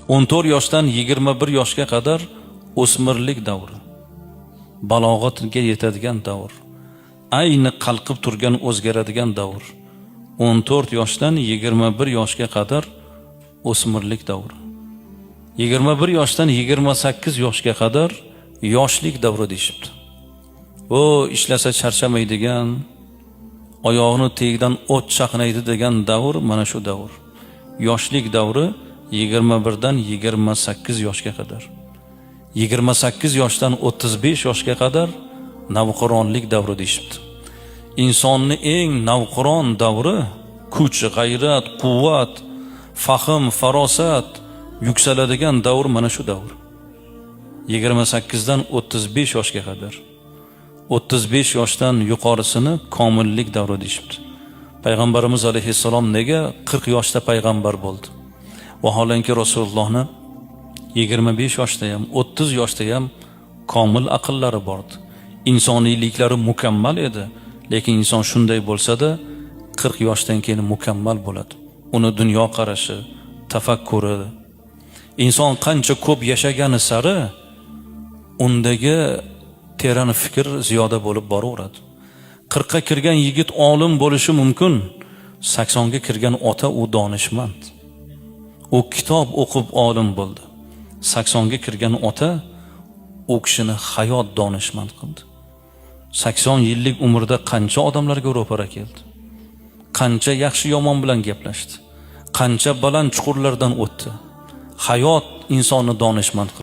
14 yoshdan 21 yoshga qadar o'smirlik davri, balog'atga yetadigan davr, ayni qalqib turgan o'zgaradigan davr. 14 yoshdan 21 yoshga qadar o'smirlik davri. 21 yoshdan 28 yoshga qadar yoshlik davri deyishibdi. Bu ishlasa charchamaydigan, oyog'ini tegidan o't chaqnaydi degan davr mana shu davr. Yoshlik davri 21 dan 28 yoshga qadar. 28 yoshdan 35 yoshga qadar navqironlik davri deyishibdi. İnsonni eng navqiron davri, kuch, g'ayrat, quvvat, fahm, farosat yuksaladigan davr mana shu davr. 28 dan 35 yoshga qadar. 35 yoshdan yuqorisini komillik davri deyishibdi. Payg'ambarimiz alayhissalom nega 40 yoshda payg'ambar bo'ldi? Vaholanki Rasulullohni 25 yoshda ham, 30 yoshda ham komil aqllari bordi. İnsoniyliklari mukammal edi. Lekin inson shunday bo'lsa-da 40 yoshdan keyin mukammal bo'ladi. Uni dunyo qarashi, tafakkuri, inson qancha ko'p yashagani sari undagi teran fikr ziyoda bo'lib boraveradi. 40 ga kirgan yigit olim bo'lishi mumkin, 80 ga kirgan ota u donishmand. U kitob o'qib olim bo'ldi. 80 ga kirgan ota u kishini hayot donishmand qildi. 80 yillik umrda qancha odamlarga ro'para keldi. Qancha yaxshi yomon bilan gaplashdi. Qancha baland chuqurlardan o'tdi. Hayot insonni donishmand qildi.